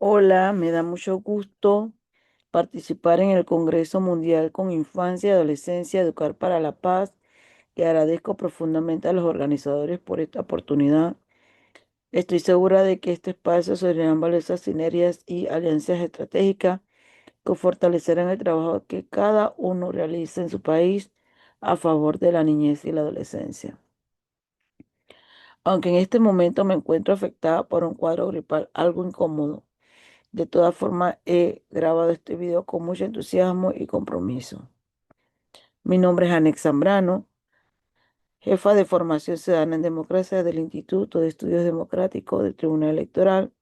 Hola, me da mucho gusto participar en el Congreso Mundial con Infancia y Adolescencia, Educar para la Paz, y agradezco profundamente a los organizadores por esta oportunidad. Estoy segura de que este espacio serán valiosas sinergias y alianzas estratégicas que fortalecerán el trabajo que cada uno realiza en su país a favor de la niñez y la adolescencia. Aunque en este momento me encuentro afectada por un cuadro gripal algo incómodo, de todas formas, he grabado este video con mucho entusiasmo y compromiso. Mi nombre es Anex Zambrano, jefa de formación ciudadana en democracia del Instituto de Estudios Democráticos del Tribunal Electoral,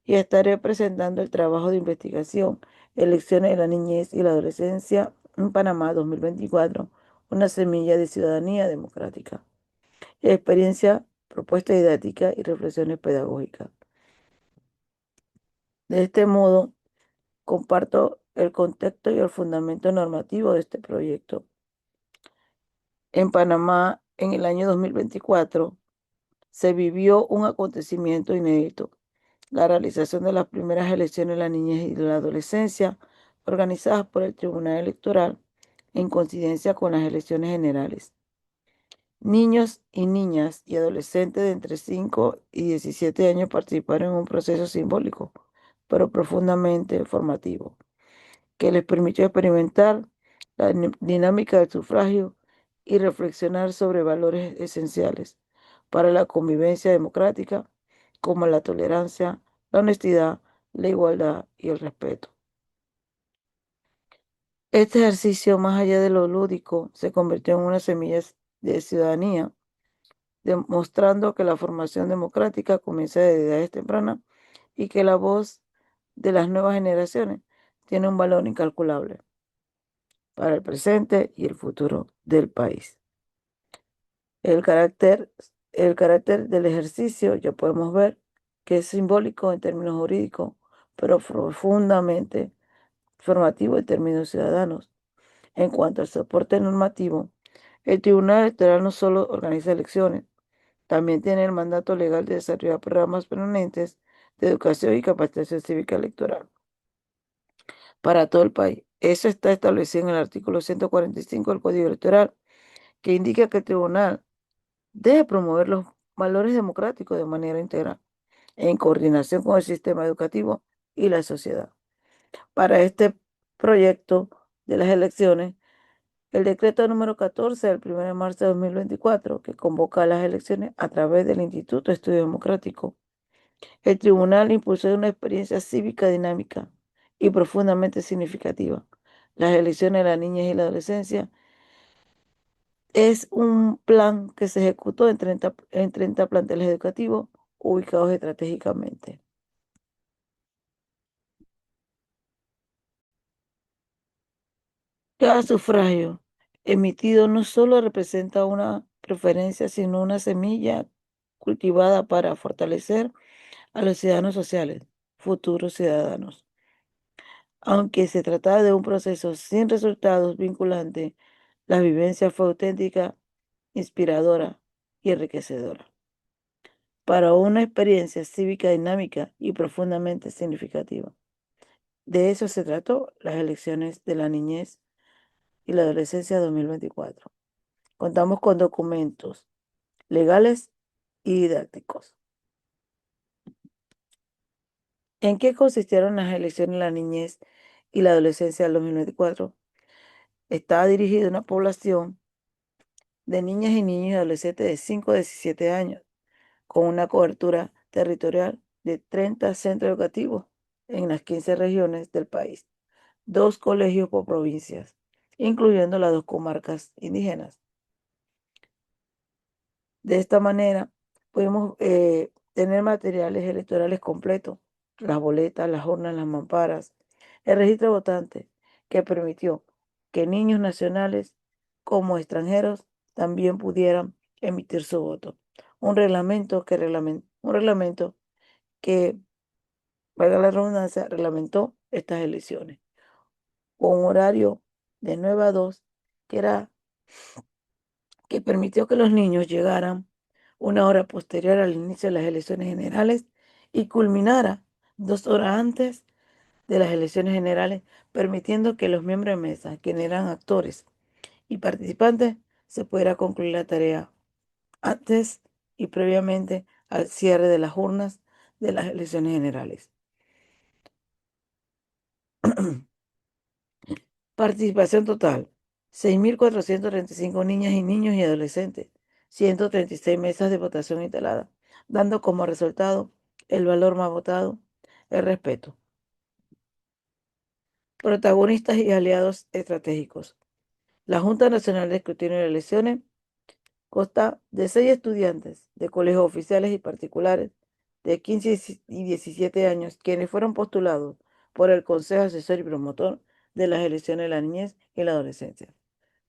y estaré presentando el trabajo de investigación Elecciones de la Niñez y la Adolescencia en Panamá 2024, una semilla de ciudadanía democrática. Experiencia, propuesta didáctica y reflexiones pedagógicas. De este modo, comparto el contexto y el fundamento normativo de este proyecto. En Panamá, en el año 2024, se vivió un acontecimiento inédito, la realización de las primeras elecciones de la niñez y de la adolescencia, organizadas por el Tribunal Electoral en coincidencia con las elecciones generales. Niños y niñas y adolescentes de entre 5 y 17 años participaron en un proceso simbólico, pero profundamente formativo, que les permitió experimentar la dinámica del sufragio y reflexionar sobre valores esenciales para la convivencia democrática, como la tolerancia, la honestidad, la igualdad y el respeto. Este ejercicio, más allá de lo lúdico, se convirtió en una semilla de ciudadanía, demostrando que la formación democrática comienza desde edades tempranas y que la voz de las nuevas generaciones tiene un valor incalculable para el presente y el futuro del país. El carácter, el carácter del ejercicio ya podemos ver que es simbólico en términos jurídicos, pero profundamente formativo en términos ciudadanos. En cuanto al soporte normativo, el Tribunal Electoral no solo organiza elecciones, también tiene el mandato legal de desarrollar programas permanentes de educación y capacitación cívica electoral para todo el país. Eso está establecido en el artículo 145 del Código Electoral, que indica que el tribunal debe promover los valores democráticos de manera integral, en coordinación con el sistema educativo y la sociedad. Para este proyecto de las elecciones, el decreto número 14 del 1 de marzo de 2024, que convoca a las elecciones a través del Instituto de Estudio Democrático, el tribunal impulsó una experiencia cívica dinámica y profundamente significativa. Las elecciones de la niñez y la adolescencia es un plan que se ejecutó en 30 planteles educativos ubicados estratégicamente. Cada sufragio emitido no solo representa una preferencia, sino una semilla cultivada para fortalecer a los ciudadanos sociales, futuros ciudadanos. Aunque se trataba de un proceso sin resultados vinculantes, la vivencia fue auténtica, inspiradora y enriquecedora. Para una experiencia cívica dinámica y profundamente significativa. De eso se trató las elecciones de la niñez y la adolescencia 2024. Contamos con documentos legales y didácticos. ¿En qué consistieron las elecciones de la niñez y la adolescencia del 2024? Estaba dirigida a una población de niñas y niños y adolescentes de 5 a 17 años, con una cobertura territorial de 30 centros educativos en las 15 regiones del país, 2 colegios por provincias, incluyendo las 2 comarcas indígenas. De esta manera, podemos tener materiales electorales completos, las boletas, las urnas, las mamparas, el registro de votantes, que permitió que niños nacionales como extranjeros también pudieran emitir su voto. Un reglamento que, valga la redundancia, reglamentó estas elecciones con un horario de 9 a 2, que era que permitió que los niños llegaran una hora posterior al inicio de las elecciones generales y culminara 2 horas antes de las elecciones generales, permitiendo que los miembros de mesa, quienes eran actores y participantes, se pudiera concluir la tarea antes y previamente al cierre de las urnas de las elecciones generales. Participación total: 6.435 niñas y niños y adolescentes, 136 mesas de votación instaladas, dando como resultado el valor más votado, el respeto. Protagonistas y aliados estratégicos. La Junta Nacional de Escrutinio de Elecciones consta de 6 estudiantes de colegios oficiales y particulares de 15 y 17 años, quienes fueron postulados por el Consejo Asesor y Promotor de las Elecciones de la Niñez y la Adolescencia.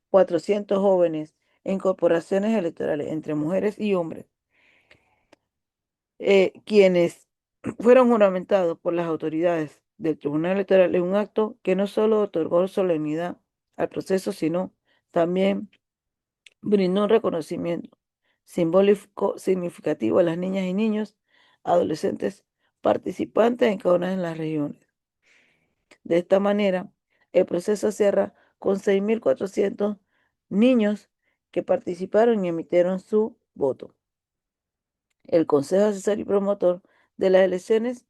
400 jóvenes en corporaciones electorales entre mujeres y hombres, quienes fueron juramentados por las autoridades del Tribunal Electoral en un acto que no solo otorgó solemnidad al proceso, sino también brindó un reconocimiento simbólico significativo a las niñas y niños, adolescentes participantes en cada una de las regiones. De esta manera, el proceso cierra con 6.400 niños que participaron y emitieron su voto. El Consejo Asesor y Promotor de las Elecciones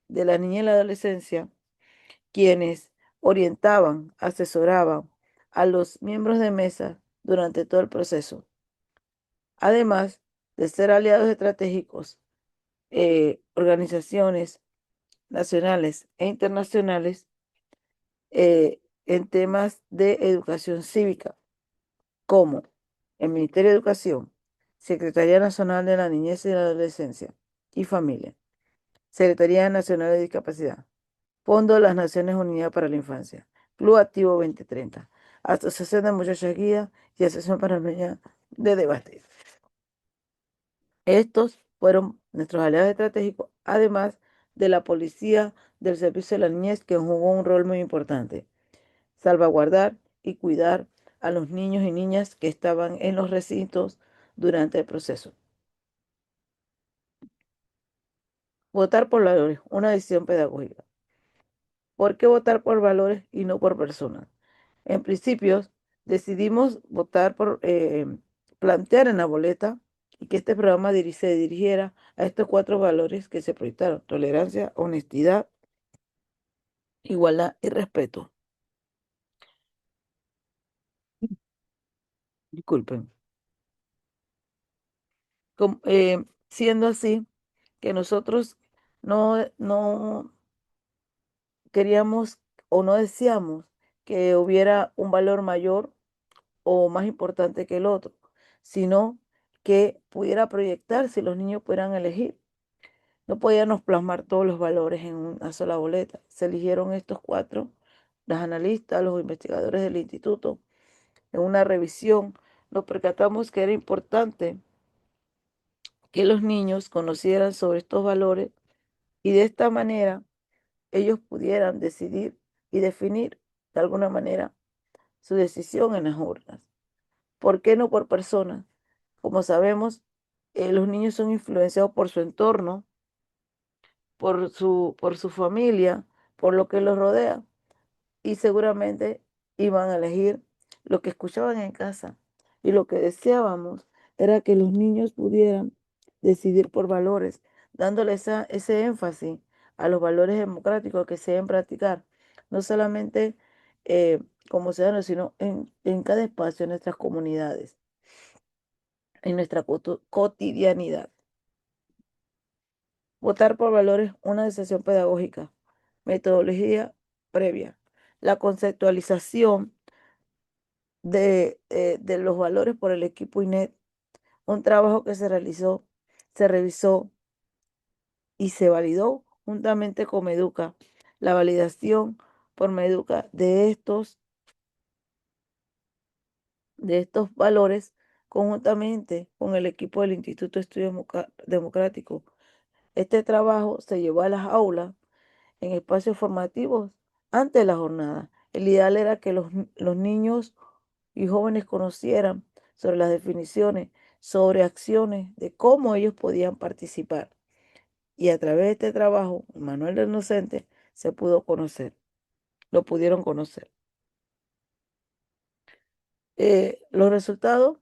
de la Niñez y la Adolescencia, quienes orientaban, asesoraban a los miembros de mesa durante todo el proceso, además de ser aliados estratégicos, organizaciones nacionales e internacionales en temas de educación cívica, como el Ministerio de Educación, Secretaría Nacional de la Niñez y la Adolescencia y Familia, Secretaría Nacional de Discapacidad, Fondo de las Naciones Unidas para la Infancia, Club Activo 2030, Asociación de Muchachas Guías y Asociación Panameña de Debate. Estos fueron nuestros aliados estratégicos, además de la Policía del Servicio de la Niñez, que jugó un rol muy importante: salvaguardar y cuidar a los niños y niñas que estaban en los recintos durante el proceso. Votar por valores, una decisión pedagógica. ¿Por qué votar por valores y no por personas? En principio, decidimos votar por plantear en la boleta y que este programa se dirigiera a estos 4 valores que se proyectaron: tolerancia, honestidad, igualdad y respeto. Disculpen. Siendo así, que nosotros no queríamos o no deseamos que hubiera un valor mayor o más importante que el otro, sino que pudiera proyectarse y los niños pudieran elegir. No podíamos plasmar todos los valores en una sola boleta. Se eligieron estos 4, las analistas, los investigadores del instituto. En una revisión nos percatamos que era importante que los niños conocieran sobre estos valores y de esta manera ellos pudieran decidir y definir de alguna manera su decisión en las urnas. ¿Por qué no por personas? Como sabemos, los niños son influenciados por su entorno, por su familia, por lo que los rodea, y seguramente iban a elegir lo que escuchaban en casa. Y lo que deseábamos era que los niños pudieran decidir por valores, dándole ese énfasis a los valores democráticos que se deben practicar, no solamente eh, como ciudadanos, sino en cada espacio de nuestras comunidades, en nuestra cotidianidad. Votar por valores, una decisión pedagógica. Metodología previa. La conceptualización de los valores por el equipo INET, un trabajo que se realizó, se revisó y se validó juntamente con Meduca. La validación por Meduca de estos valores, conjuntamente con el equipo del Instituto de Estudios Democráticos. Este trabajo se llevó a las aulas en espacios formativos antes de la jornada. El ideal era que los niños y jóvenes conocieran sobre las definiciones, sobre acciones, de cómo ellos podían participar. Y a través de este trabajo, el manual del docente se pudo conocer, lo pudieron conocer. Los resultados,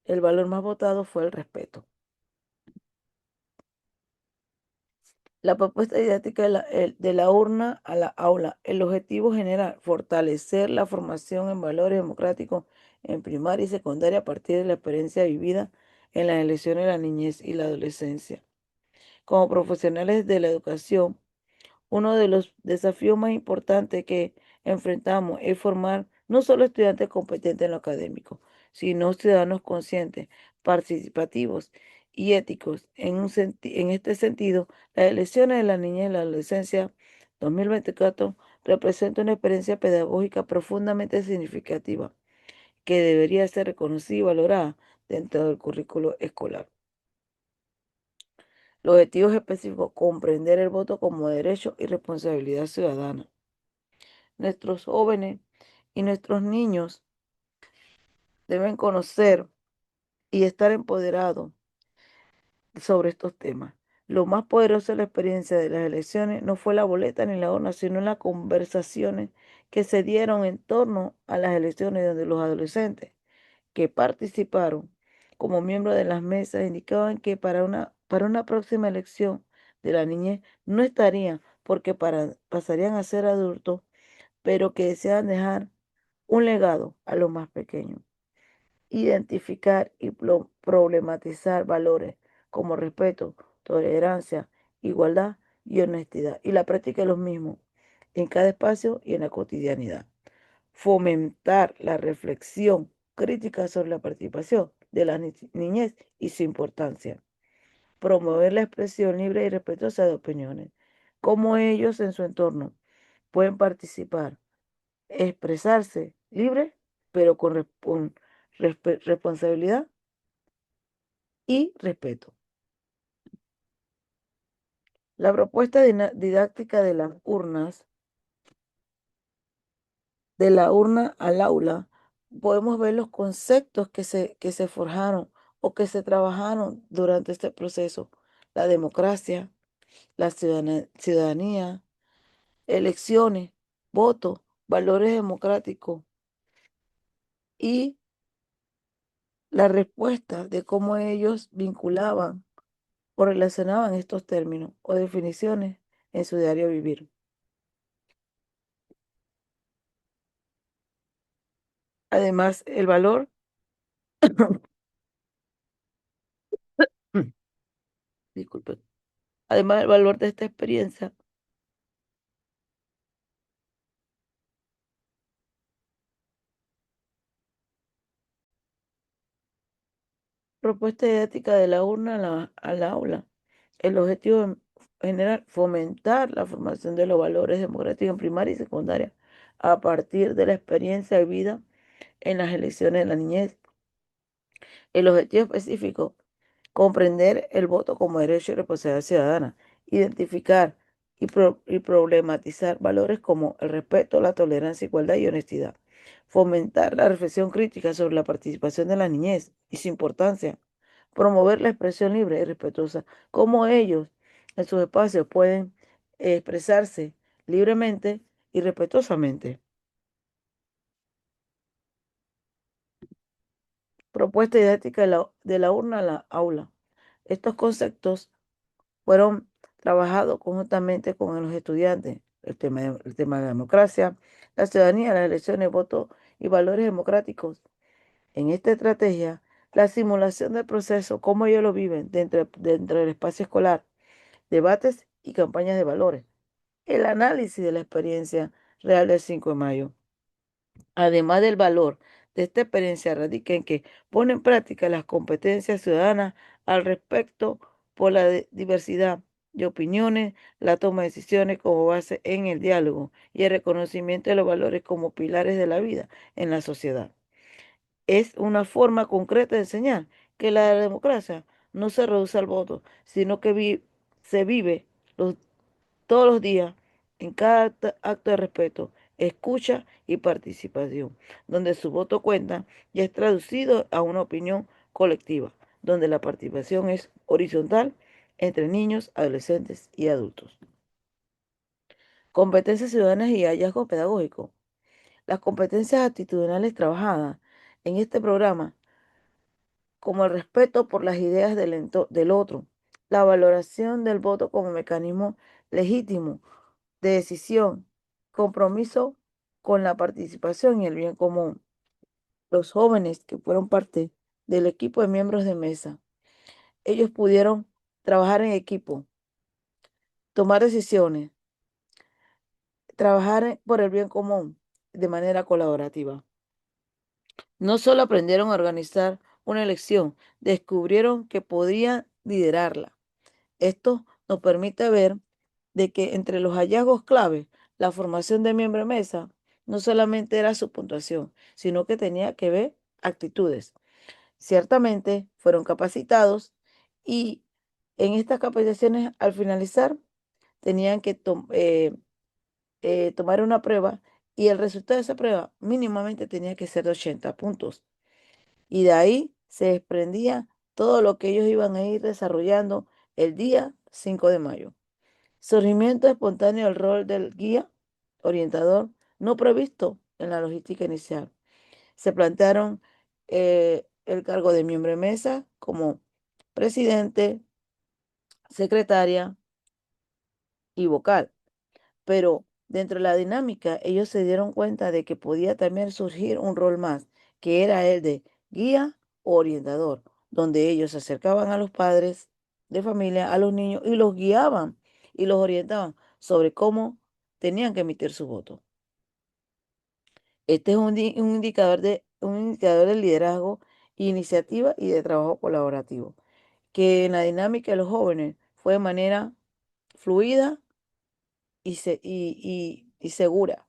el valor más votado fue el respeto. La propuesta didáctica de la urna a la aula. El objetivo general, fortalecer la formación en valores democráticos en primaria y secundaria a partir de la experiencia vivida en las elecciones de la niñez y la adolescencia. Como profesionales de la educación, uno de los desafíos más importantes que enfrentamos es formar no solo estudiantes competentes en lo académico, sino ciudadanos conscientes, participativos y éticos. En este sentido, las elecciones de la niñez y la adolescencia 2024 representan una experiencia pedagógica profundamente significativa que debería ser reconocida y valorada dentro del currículo escolar. Los objetivos específicos, comprender el voto como derecho y responsabilidad ciudadana. Nuestros jóvenes y nuestros niños deben conocer y estar empoderados sobre estos temas. Lo más poderoso de la experiencia de las elecciones no fue la boleta ni la urna, sino las conversaciones que se dieron en torno a las elecciones, donde los adolescentes que participaron como miembros de las mesas indicaban que para una próxima elección de la niñez no estarían porque pasarían a ser adultos, pero que deseaban dejar un legado a los más pequeños. Identificar y problematizar valores como respeto, tolerancia, igualdad y honestidad, y la práctica de los mismos en cada espacio y en la cotidianidad. Fomentar la reflexión crítica sobre la participación de la niñez y su importancia. Promover la expresión libre y respetuosa de opiniones. Cómo ellos en su entorno pueden participar, expresarse libre, pero con responsabilidad y respeto. La propuesta didáctica de la urna al aula, podemos ver los conceptos que se forjaron o que se trabajaron durante este proceso. La democracia, la ciudadanía, elecciones, voto, valores democráticos y la respuesta de cómo ellos vinculaban o relacionaban estos términos o definiciones en su diario vivir. Además, el valor, disculpe, además el valor de esta experiencia, propuesta didáctica de la urna al aula. El objetivo general, fomentar la formación de los valores democráticos en primaria y secundaria a partir de la experiencia de vida en las elecciones de la niñez. El objetivo específico, comprender el voto como derecho y responsabilidad ciudadana, identificar y problematizar valores como el respeto, la tolerancia, igualdad y honestidad, fomentar la reflexión crítica sobre la participación de la niñez y su importancia, promover la expresión libre y respetuosa, cómo ellos en sus espacios pueden expresarse libremente y respetuosamente. Propuesta didáctica de la urna a la aula. Estos conceptos fueron trabajados conjuntamente con los estudiantes. El tema de la democracia, la ciudadanía, las elecciones, voto y valores democráticos. En esta estrategia, la simulación del proceso, cómo ellos lo viven dentro del espacio escolar, debates y campañas de valores. El análisis de la experiencia real del 5 de mayo. Además del valor de esta experiencia radica en que pone en práctica las competencias ciudadanas al respecto por la diversidad de opiniones, la toma de decisiones como base en el diálogo y el reconocimiento de los valores como pilares de la vida en la sociedad. Es una forma concreta de enseñar que la democracia no se reduce al voto, sino que se vive los todos los días, en cada acto de respeto, escucha y participación, donde su voto cuenta y es traducido a una opinión colectiva, donde la participación es horizontal entre niños, adolescentes y adultos. Competencias ciudadanas y hallazgo pedagógico. Las competencias actitudinales trabajadas en este programa, como el respeto por las ideas del otro, la valoración del voto como mecanismo legítimo de decisión, compromiso con la participación y el bien común. Los jóvenes que fueron parte del equipo de miembros de mesa, ellos pudieron trabajar en equipo, tomar decisiones, trabajar por el bien común de manera colaborativa. No solo aprendieron a organizar una elección, descubrieron que podían liderarla. Esto nos permite ver de que entre los hallazgos clave, la formación de miembro de mesa no solamente era su puntuación, sino que tenía que ver actitudes. Ciertamente fueron capacitados y en estas capacitaciones, al finalizar, tenían que tomar una prueba y el resultado de esa prueba mínimamente tenía que ser de 80 puntos. Y de ahí se desprendía todo lo que ellos iban a ir desarrollando el día 5 de mayo. Surgimiento espontáneo del rol del guía orientador no previsto en la logística inicial. Se plantearon el cargo de miembro de mesa como presidente, secretaria y vocal, pero dentro de la dinámica ellos se dieron cuenta de que podía también surgir un rol más, que era el de guía o orientador, donde ellos se acercaban a los padres de familia, a los niños y los guiaban y los orientaban sobre cómo tenían que emitir su voto. Este es un indicador de liderazgo, iniciativa y de trabajo colaborativo, que en la dinámica de los jóvenes fue de manera fluida y segura.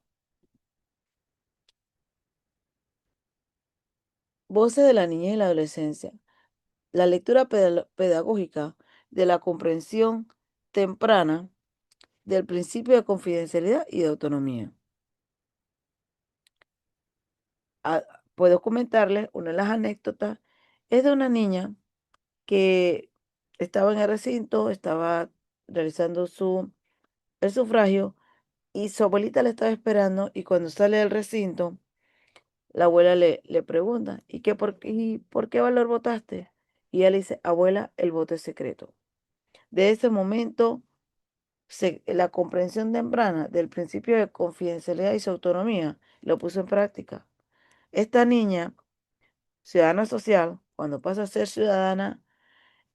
Voces de la niñez y la adolescencia. La lectura pedagógica de la comprensión temprana del principio de confidencialidad y de autonomía. Ah, puedo comentarles, una de las anécdotas es de una niña que estaba en el recinto, estaba realizando el sufragio y su abuelita le estaba esperando y cuando sale del recinto, la abuela le pregunta, ¿y por qué valor votaste? Y ella le dice, abuela, el voto es secreto. De ese momento, la comprensión temprana del principio de confidencialidad y su autonomía lo puso en práctica. Esta niña, ciudadana social, cuando pasa a ser ciudadana,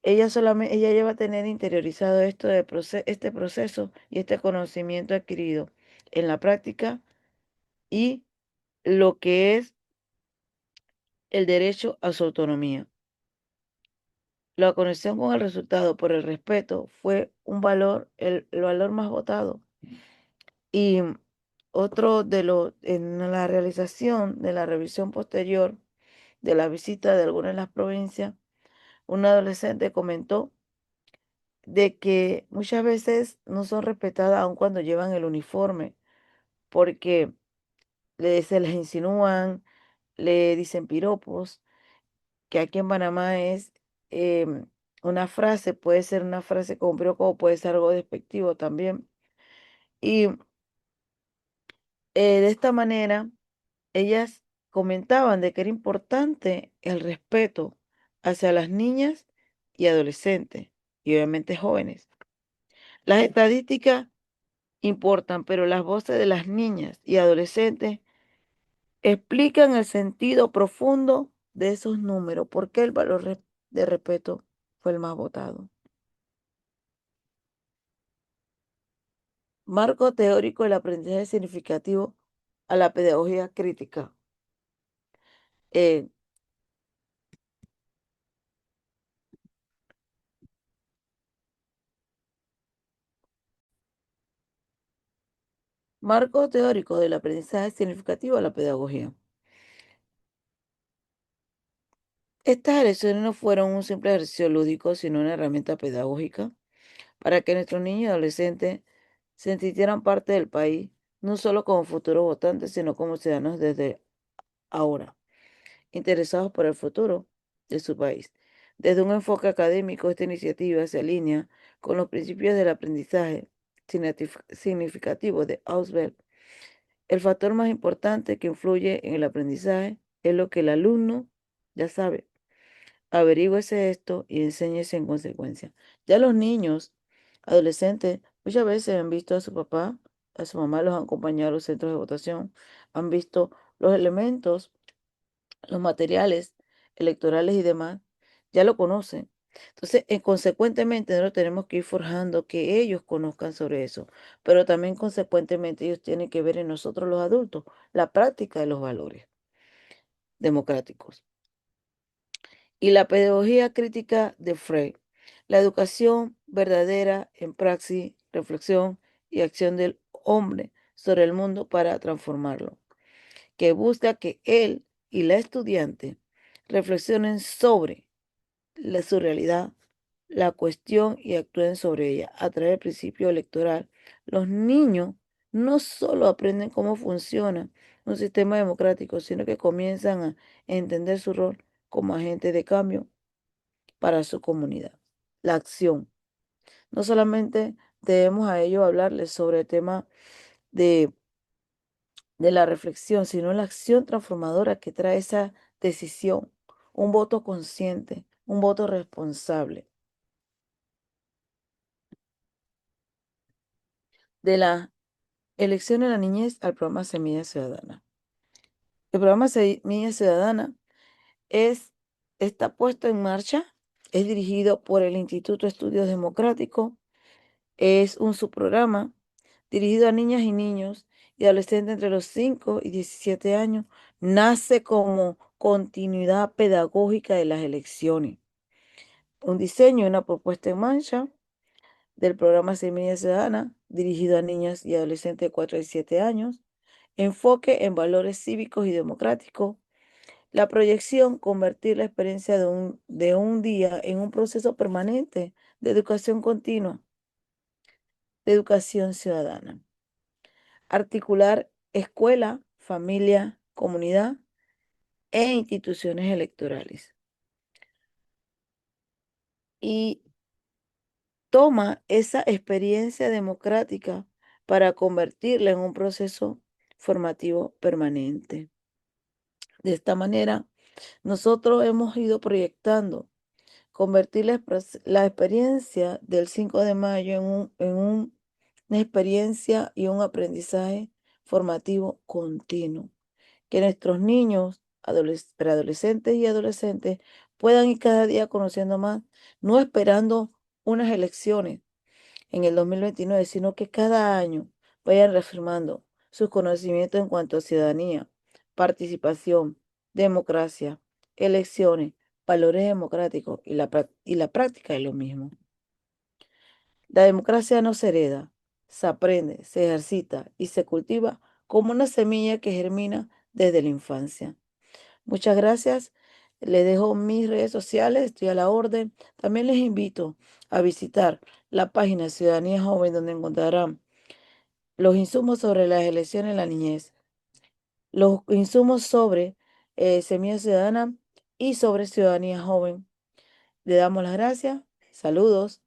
ella lleva a tener interiorizado este proceso y este conocimiento adquirido en la práctica y lo que es el derecho a su autonomía. La conexión con el resultado por el respeto fue el valor más votado. Y en la realización de la revisión posterior de la visita de algunas de las provincias, un adolescente comentó de que muchas veces no son respetadas aun cuando llevan el uniforme, porque se les insinúan, le dicen piropos, que aquí en Panamá es em, una frase, puede ser una frase con piropo o puede ser algo despectivo también. Y de esta manera, ellas comentaban de que era importante el respeto hacia las niñas y adolescentes, y obviamente jóvenes. Las estadísticas importan, pero las voces de las niñas y adolescentes explican el sentido profundo de esos números, por qué el valor de respeto fue el más votado. Marco teórico del aprendizaje significativo a la pedagogía crítica. Eh, Marco teórico del aprendizaje significativo a la pedagogía. Estas elecciones no fueron un simple ejercicio lúdico, sino una herramienta pedagógica para que nuestros niños y adolescentes se sintieran parte del país, no solo como futuros votantes, sino como ciudadanos desde ahora, interesados por el futuro de su país. Desde un enfoque académico, esta iniciativa se alinea con los principios del aprendizaje significativo de Ausubel. El factor más importante que influye en el aprendizaje es lo que el alumno ya sabe. Averígüese esto y enséñese en consecuencia. Ya los niños, adolescentes, muchas veces han visto a su papá, a su mamá, los han acompañado a los centros de votación, han visto los elementos, los materiales electorales y demás, ya lo conocen. Entonces, consecuentemente, nosotros tenemos que ir forjando que ellos conozcan sobre eso, pero también consecuentemente ellos tienen que ver en nosotros los adultos la práctica de los valores democráticos. Y la pedagogía crítica de Freud, la educación verdadera en praxis, reflexión y acción del hombre sobre el mundo para transformarlo, que busca que él y la estudiante reflexionen sobre su realidad, la cuestión y actúen sobre ella a través del principio electoral. Los niños no solo aprenden cómo funciona un sistema democrático, sino que comienzan a entender su rol como agente de cambio para su comunidad. La acción. No solamente debemos a ellos hablarles sobre el tema de, de la reflexión, sino la acción transformadora que trae esa decisión, un voto consciente, un voto responsable. De la elección de la niñez al programa Semilla Ciudadana. El programa Semilla Ciudadana está puesto en marcha, es dirigido por el Instituto de Estudios Democráticos, es un subprograma dirigido a niñas y niños y adolescentes entre los 5 y 17 años. Nace como continuidad pedagógica de las elecciones. Un diseño y una puesta en marcha del programa Semilla Ciudadana, dirigido a niñas y adolescentes de 4 a 17 años. Enfoque en valores cívicos y democráticos. La proyección, convertir la experiencia de un día en un proceso permanente de educación continua, de educación ciudadana. Articular escuela, familia, comunidad e instituciones electorales. Y toma esa experiencia democrática para convertirla en un proceso formativo permanente. De esta manera, nosotros hemos ido proyectando, convertir la experiencia del 5 de mayo una experiencia y un aprendizaje formativo continuo. Que nuestros niños, preadolescentes y adolescentes puedan ir cada día conociendo más, no esperando unas elecciones en el 2029, sino que cada año vayan reafirmando sus conocimientos en cuanto a ciudadanía, participación, democracia, elecciones, valores democráticos y la práctica es lo mismo. La democracia no se hereda, se aprende, se ejercita y se cultiva como una semilla que germina desde la infancia. Muchas gracias. Les dejo mis redes sociales, estoy a la orden. También les invito a visitar la página Ciudadanía Joven, donde encontrarán los insumos sobre las elecciones en la niñez, los insumos sobre Semilla Ciudadana y sobre Ciudadanía Joven. Le damos las gracias. Saludos.